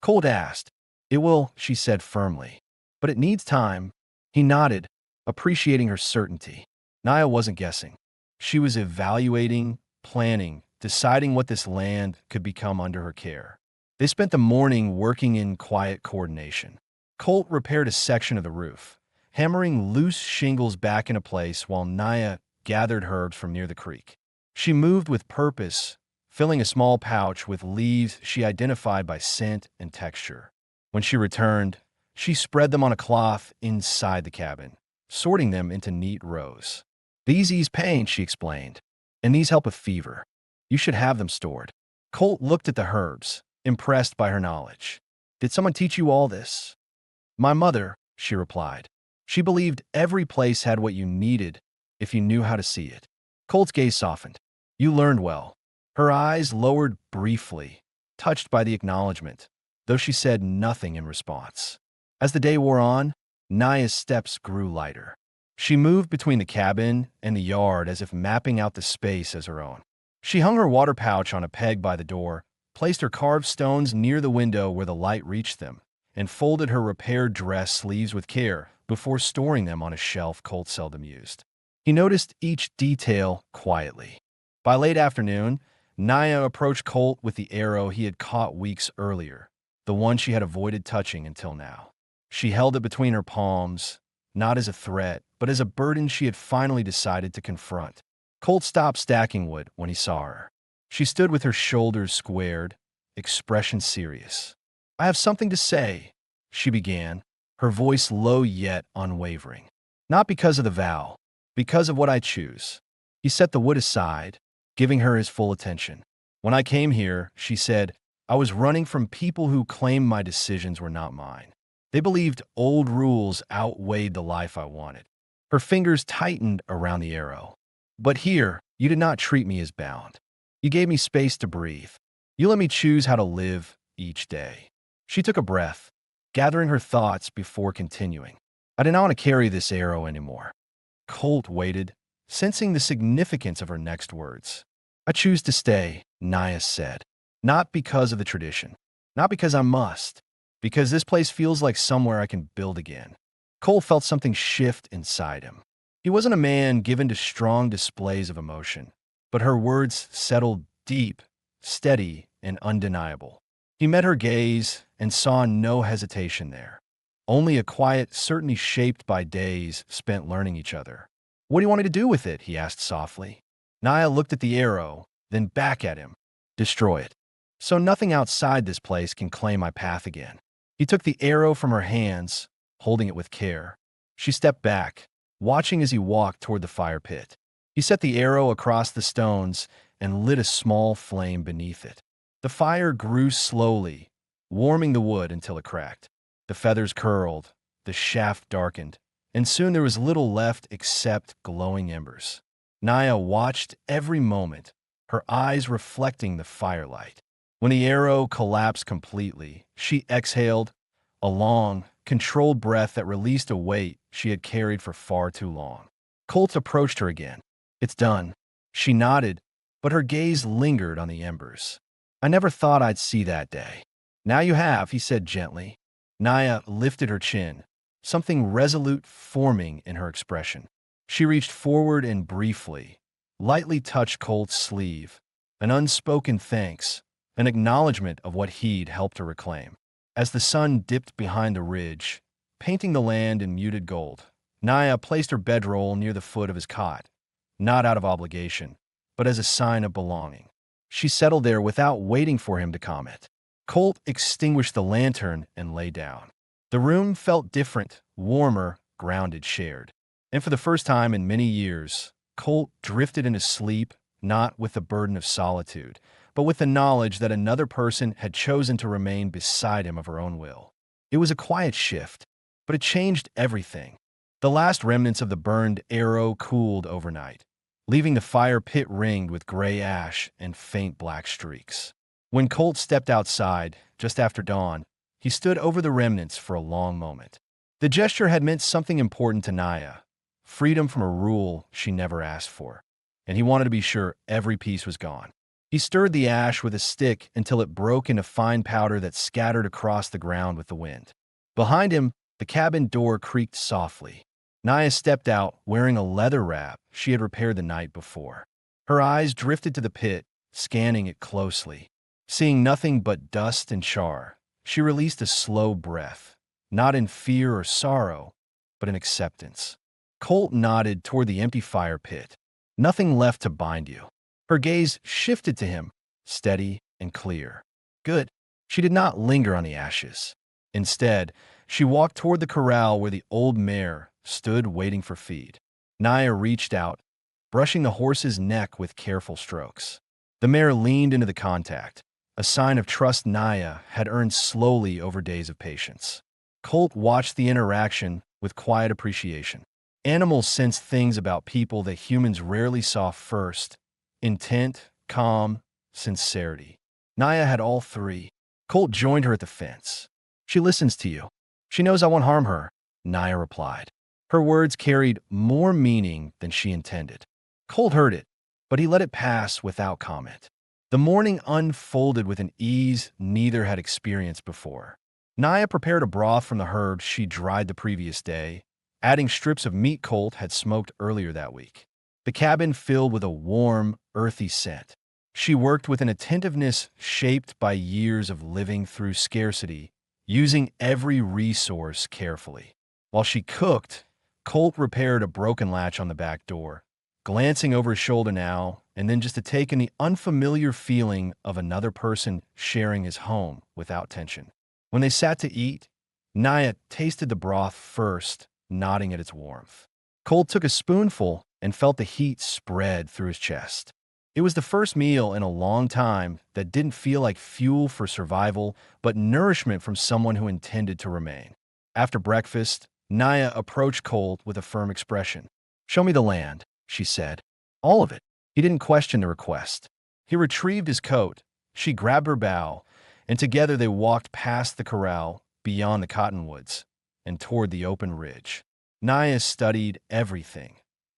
Colt asked. "It will," she said firmly. "But it needs time." He nodded, appreciating her certainty. Naya wasn't guessing. She was evaluating, planning, deciding what this land could become under her care. They spent the morning working in quiet coordination. Colt repaired a section of the roof, hammering loose shingles back into place while Naya gathered herbs from near the creek. She moved with purpose, filling a small pouch with leaves she identified by scent and texture. When she returned, she spread them on a cloth inside the cabin, sorting them into neat rows. "These ease pain," she explained, "and these help with fever. You should have them stored." Colt looked at the herbs, impressed by her knowledge. "Did someone teach you all this?" "My mother," she replied. "She believed every place had what you needed if you knew how to see it." Colt's gaze softened. "You learned well." Her eyes lowered briefly, touched by the acknowledgement, though she said nothing in response. As the day wore on, Naya's steps grew lighter. She moved between the cabin and the yard as if mapping out the space as her own. She hung her water pouch on a peg by the door, placed her carved stones near the window where the light reached them, and folded her repaired dress sleeves with care before storing them on a shelf Colt seldom used. He noticed each detail quietly. By late afternoon, Naya approached Colt with the arrow he had caught weeks earlier, the one she had avoided touching until now. She held it between her palms, not as a threat, but as a burden she had finally decided to confront. Colt stopped stacking wood when he saw her. She stood with her shoulders squared, expression serious. "I have something to say," she began, her voice low yet unwavering. "Not because of the vow, because of what I choose." He set the wood aside, giving her his full attention. "When I came here," she said, "I was running from people who claimed my decisions were not mine. They believed old rules outweighed the life I wanted. Her fingers tightened around the arrow. But here, you did not treat me as bound. You gave me space to breathe. You let me choose how to live each day. She took a breath, gathering her thoughts before continuing. I did not want to carry this arrow anymore. Colt waited, sensing the significance of her next words. I choose to stay, Naya said. Not because of the tradition. Not because I must. Because this place feels like somewhere I can build again. Cole felt something shift inside him. He wasn't a man given to strong displays of emotion, but her words settled deep, steady, and undeniable. He met her gaze and saw no hesitation there. Only a quiet certainty shaped by days spent learning each other. What do you want me to do with it? He asked softly. Naya looked at the arrow, then back at him. Destroy it. So nothing outside this place can claim my path again. He took the arrow from her hands, holding it with care. She stepped back, watching as he walked toward the fire pit. He set the arrow across the stones and lit a small flame beneath it. The fire grew slowly, warming the wood until it cracked. The feathers curled, the shaft darkened, and soon there was little left except glowing embers. Naya watched every moment, her eyes reflecting the firelight. When the arrow collapsed completely, she exhaled, a long, controlled breath that released a weight she had carried for far too long. Colt approached her again. It's done. She nodded, but her gaze lingered on the embers. I never thought I'd see that day. Now you have, he said gently. Naya lifted her chin, something resolute forming in her expression. She reached forward and briefly, lightly touched Colt's sleeve, an unspoken thanks, an acknowledgement of what he'd helped her reclaim. As the sun dipped behind the ridge, painting the land in muted gold, Naya placed her bedroll near the foot of his cot, not out of obligation, but as a sign of belonging. She settled there without waiting for him to comment. Colt extinguished the lantern and lay down. The room felt different, warmer, grounded, shared. And for the first time in many years, Colt drifted into sleep, not with the burden of solitude, but with the knowledge that another person had chosen to remain beside him of her own will. It was a quiet shift, but it changed everything. The last remnants of the burned arrow cooled overnight, leaving the fire pit ringed with gray ash and faint black streaks. When Colt stepped outside, just after dawn, he stood over the remnants for a long moment. The gesture had meant something important to Naya, freedom from a rule she never asked for, and he wanted to be sure every piece was gone. He stirred the ash with a stick until it broke into fine powder that scattered across the ground with the wind. Behind him, the cabin door creaked softly. Naya stepped out, wearing a leather wrap she had repaired the night before. Her eyes drifted to the pit, scanning it closely. Seeing nothing but dust and char, she released a slow breath, not in fear or sorrow, but in acceptance. Colt nodded toward the empty fire pit. Nothing left to bind you. Her gaze shifted to him, steady and clear. Good. She did not linger on the ashes. Instead, she walked toward the corral where the old mare stood waiting for feed. Naya reached out, brushing the horse's neck with careful strokes. The mare leaned into the contact, a sign of trust Naya had earned slowly over days of patience. Colt watched the interaction with quiet appreciation. Animals sense things about people that humans rarely saw first: intent, calm, sincerity. Naya had all three. Colt joined her at the fence. She listens to you. She knows I won't harm her, Naya replied. Her words carried more meaning than she intended. Colt heard it, but he let it pass without comment. The morning unfolded with an ease neither had experienced before. Naya prepared a broth from the herbs she dried the previous day, adding strips of meat Colt had smoked earlier that week. The cabin filled with a warm, earthy scent. She worked with an attentiveness shaped by years of living through scarcity, using every resource carefully. While she cooked, Colt repaired a broken latch on the back door, glancing over his shoulder now and then just to take in the unfamiliar feeling of another person sharing his home without tension. When they sat to eat, Naya tasted the broth first, nodding at its warmth. Colt took a spoonful and felt the heat spread through his chest. It was the first meal in a long time that didn't feel like fuel for survival, but nourishment from someone who intended to remain. After breakfast, Naya approached Colt with a firm expression. "Show me the land," she said. "All of it." He didn't question the request. He retrieved his coat. She grabbed her bow, and together they walked past the corral, beyond the cottonwoods, and toward the open ridge. Naya studied everything.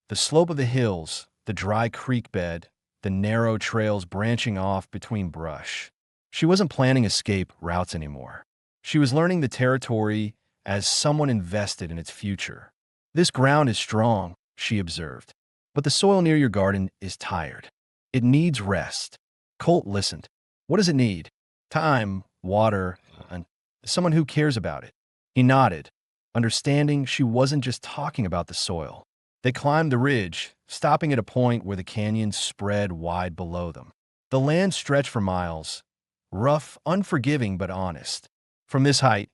The slope of the hills, the dry creek bed, the narrow trails branching off between brush. She wasn't planning escape routes anymore. She was learning the territory as someone invested in its future. "This ground is strong," she observed, "but the soil near your garden is tired. It needs rest." Colt listened. "What does it need?" "Time, water, and someone who cares about it." He nodded, understanding she wasn't just talking about the soil. They climbed the ridge, stopping at a point where the canyon spread wide below them. The land stretched for miles, rough, unforgiving, but honest. From this height,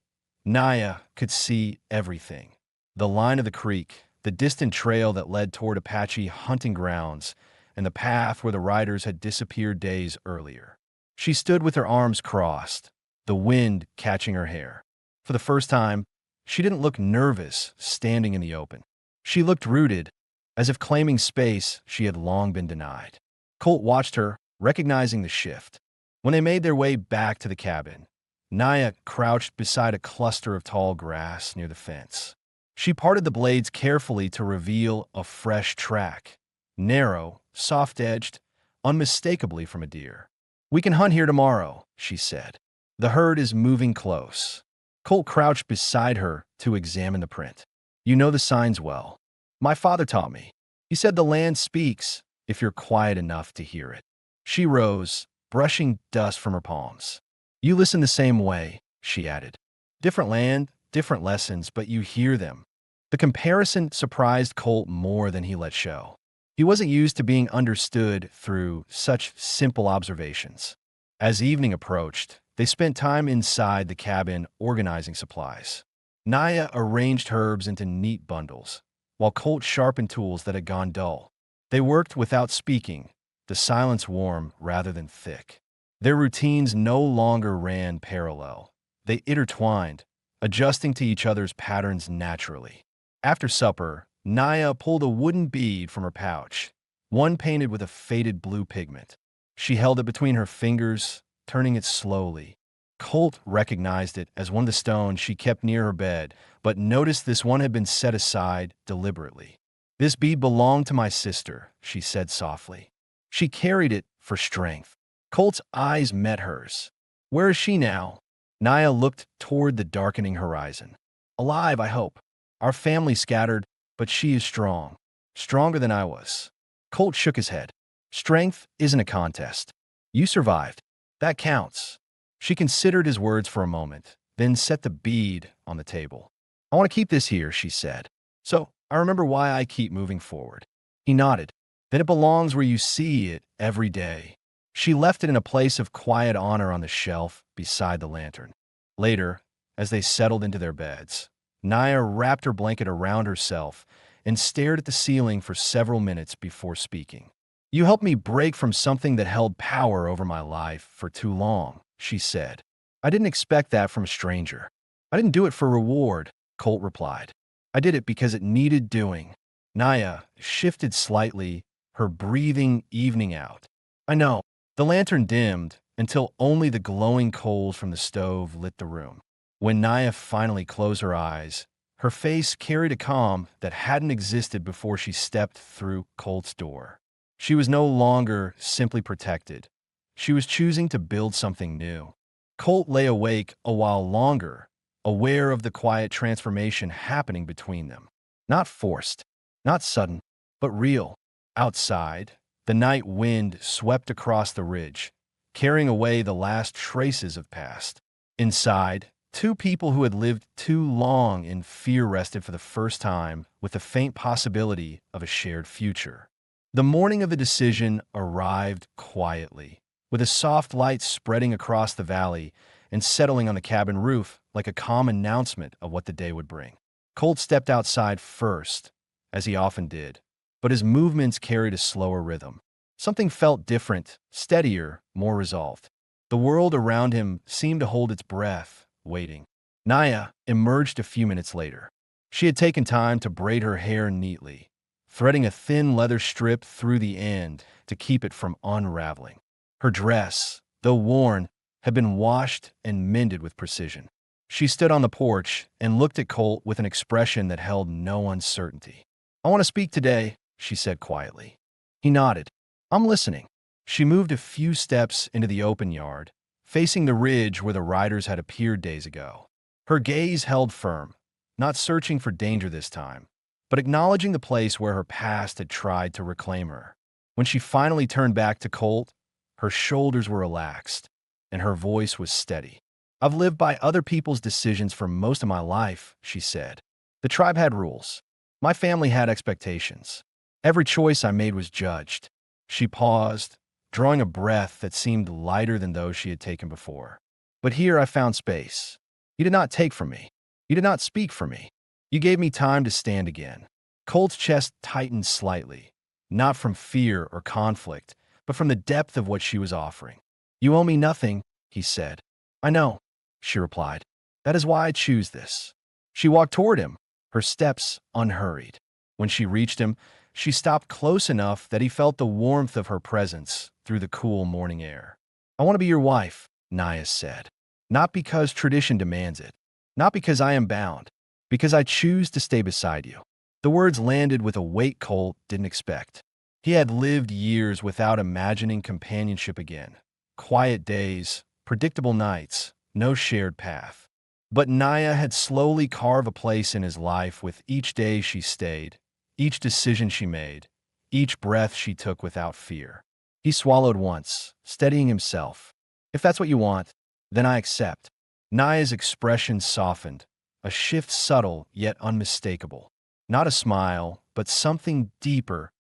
Naya could see everything. The line of the creek, the distant trail that led toward Apache hunting grounds, and the path where the riders had disappeared days earlier. She stood with her arms crossed, the wind catching her hair. For the first time, she didn't look nervous standing in the open. She looked rooted, as if claiming space she had long been denied. Colt watched her, recognizing the shift. When they made their way back to the cabin, Naya crouched beside a cluster of tall grass near the fence. She parted the blades carefully to reveal a fresh track, narrow, soft-edged, unmistakably from a deer. "We can hunt here tomorrow," she said. "The herd is moving close." Colt crouched beside her to examine the print. "You know the signs well." "My father taught me. He said the land speaks if you're quiet enough to hear it." She rose, brushing dust from her palms. "You listen the same way," she added. "Different land, different lessons, but you hear them." The comparison surprised Colt more than he let show. He wasn't used to being understood through such simple observations. As evening approached, they spent time inside the cabin organizing supplies. Naya arranged herbs into neat bundles, while Colt sharpened tools that had gone dull. They worked without speaking, the silence warm rather than thick. Their routines no longer ran parallel. They intertwined, adjusting to each other's patterns naturally. After supper, Naya pulled a wooden bead from her pouch, one painted with a faded blue pigment. She held it between her fingers, turning it slowly. Colt recognized it as one of the stones she kept near her bed, but noticed this one had been set aside deliberately. "This bead belonged to my sister," she said softly. "She carried it for strength." Colt's eyes met hers. "Where is she now?" Naya looked toward the darkening horizon. "Alive, I hope. Our family scattered, but she is strong. Stronger than I was." Colt shook his head. "Strength isn't a contest. You survived. That counts." She considered his words for a moment, then set the bead on the table. "I want to keep this here," she said. "So I remember why I keep moving forward." He nodded. "Then it belongs where you see it every day." She left it in a place of quiet honor on the shelf beside the lantern. Later, as they settled into their beds, Naya wrapped her blanket around herself and stared at the ceiling for several minutes before speaking. "You helped me break from something that held power over my life for too long," she said. "I didn't expect that from a stranger." "I didn't do it for reward," Colt replied. "I did it because it needed doing." Naya shifted slightly, her breathing evening out. "I know." The lantern dimmed until only the glowing coals from the stove lit the room. When Naya finally closed her eyes, her face carried a calm that hadn't existed before she stepped through Colt's door. She was no longer simply protected. She was choosing to build something new. Colt lay awake a while longer, aware of the quiet transformation happening between them. Not forced, not sudden, but real. Outside, the night wind swept across the ridge, carrying away the last traces of past. Inside, two people who had lived too long in fear rested for the first time with the faint possibility of a shared future. The morning of the decision arrived quietly, with a soft light spreading across the valley and settling on the cabin roof like a calm announcement of what the day would bring. Colt stepped outside first, as he often did, but his movements carried a slower rhythm. Something felt different, steadier, more resolved. The world around him seemed to hold its breath, waiting. Naya emerged a few minutes later. She had taken time to braid her hair neatly, threading a thin leather strip through the end to keep it from unraveling. Her dress, though worn, had been washed and mended with precision. She stood on the porch and looked at Colt with an expression that held no uncertainty. "I want to speak today," she said quietly. He nodded. "I'm listening." She moved a few steps into the open yard, facing the ridge where the riders had appeared days ago. Her gaze held firm, not searching for danger this time, but acknowledging the place where her past had tried to reclaim her. When she finally turned back to Colt, her shoulders were relaxed, and her voice was steady. "I've lived by other people's decisions for most of my life," she said. "The tribe had rules. My family had expectations. Every choice I made was judged." She paused, drawing a breath that seemed lighter than those she had taken before. "But here I found space. You did not take from me. You did not speak for me. You gave me time to stand again." Colt's chest tightened slightly, not from fear or conflict, but from the depth of what she was offering. "You owe me nothing," he said. "I know," she replied. "That is why I choose this." She walked toward him, her steps unhurried. When she reached him, she stopped close enough that he felt the warmth of her presence through the cool morning air. "I want to be your wife," Naya said. "Not because tradition demands it. Not because I am bound. Because I choose to stay beside you." The words landed with a weight Colt didn't expect. He had lived years without imagining companionship again. Quiet days, predictable nights, no shared path. But Naya had slowly carved a place in his life with each day she stayed, each decision she made, each breath she took without fear. He swallowed once, steadying himself. "If that's what you want, then I accept." Naya's expression softened, a shift subtle yet unmistakable. Not a smile, but something deeper,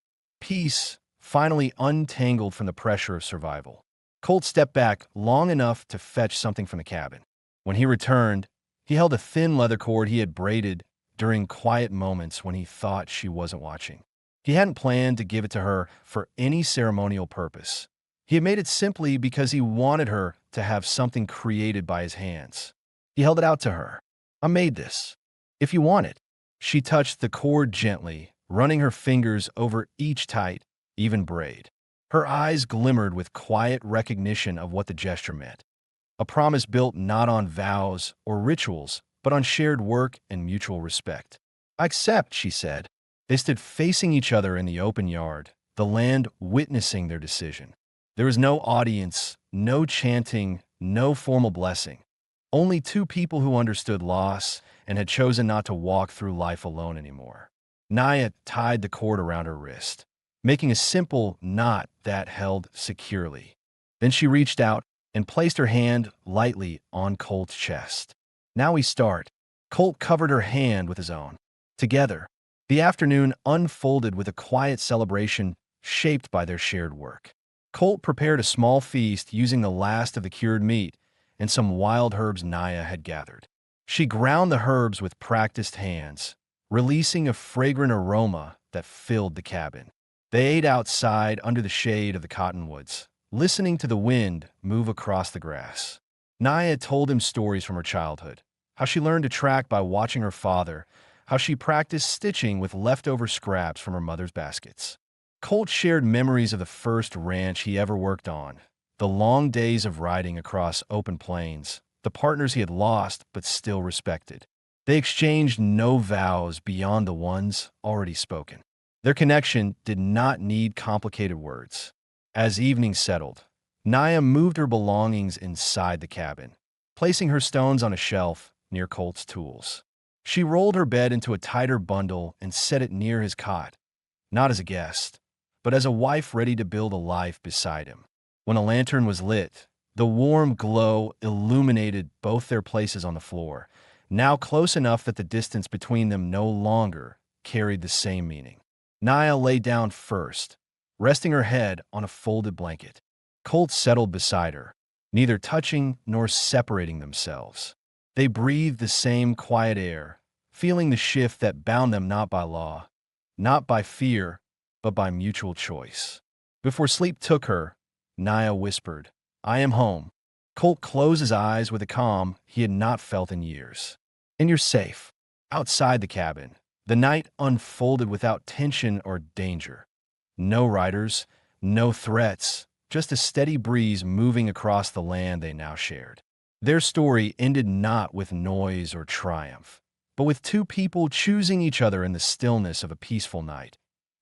peace, finally untangled from the pressure of survival. Colt stepped back long enough to fetch something from the cabin. When he returned, he held a thin leather cord he had braided during quiet moments when he thought she wasn't watching. He hadn't planned to give it to her for any ceremonial purpose. He had made it simply because he wanted her to have something created by his hands. He held it out to her. "I made this. If you want it." She touched the cord gently, running her fingers over each tight, even braid. Her eyes glimmered with quiet recognition of what the gesture meant. A promise built not on vows or rituals, but on shared work and mutual respect. "I accept," she said. They stood facing each other in the open yard, the land witnessing their decision. There was no audience, no chanting, no formal blessing. Only two people who understood loss and had chosen not to walk through life alone anymore. Naya tied the cord around her wrist, making a simple knot that held securely. Then she reached out and placed her hand lightly on Colt's chest. "Now we start." Colt covered her hand with his own. Together, the afternoon unfolded with a quiet celebration shaped by their shared work. Colt prepared a small feast using the last of the cured meat and some wild herbs Naya had gathered. She ground the herbs with practiced hands, releasing a fragrant aroma that filled the cabin. They ate outside under the shade of the cottonwoods, listening to the wind move across the grass. Naya told him stories from her childhood, how she learned to track by watching her father, how she practiced stitching with leftover scraps from her mother's baskets. Colt shared memories of the first ranch he ever worked on, the long days of riding across open plains, the partners he had lost but still respected. They exchanged no vows beyond the ones already spoken. Their connection did not need complicated words. As evening settled, Naya moved her belongings inside the cabin, placing her stones on a shelf near Colt's tools. She rolled her bed into a tighter bundle and set it near his cot, not as a guest, but as a wife ready to build a life beside him. When a lantern was lit, the warm glow illuminated both their places on the floor, now close enough that the distance between them no longer carried the same meaning. Naya lay down first, resting her head on a folded blanket. Colt settled beside her, neither touching nor separating themselves. They breathed the same quiet air, feeling the shift that bound them not by law, not by fear, but by mutual choice. Before sleep took her, Naya whispered, "I am home." Colt closed his eyes with a calm he had not felt in years. "And you're safe." Outside the cabin, the night unfolded without tension or danger. No riders, no threats, just a steady breeze moving across the land they now shared. Their story ended not with noise or triumph, but with two people choosing each other in the stillness of a peaceful night.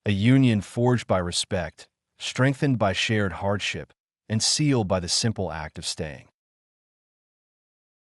A union forged by respect, strengthened by shared hardship, and sealed by the simple act of staying.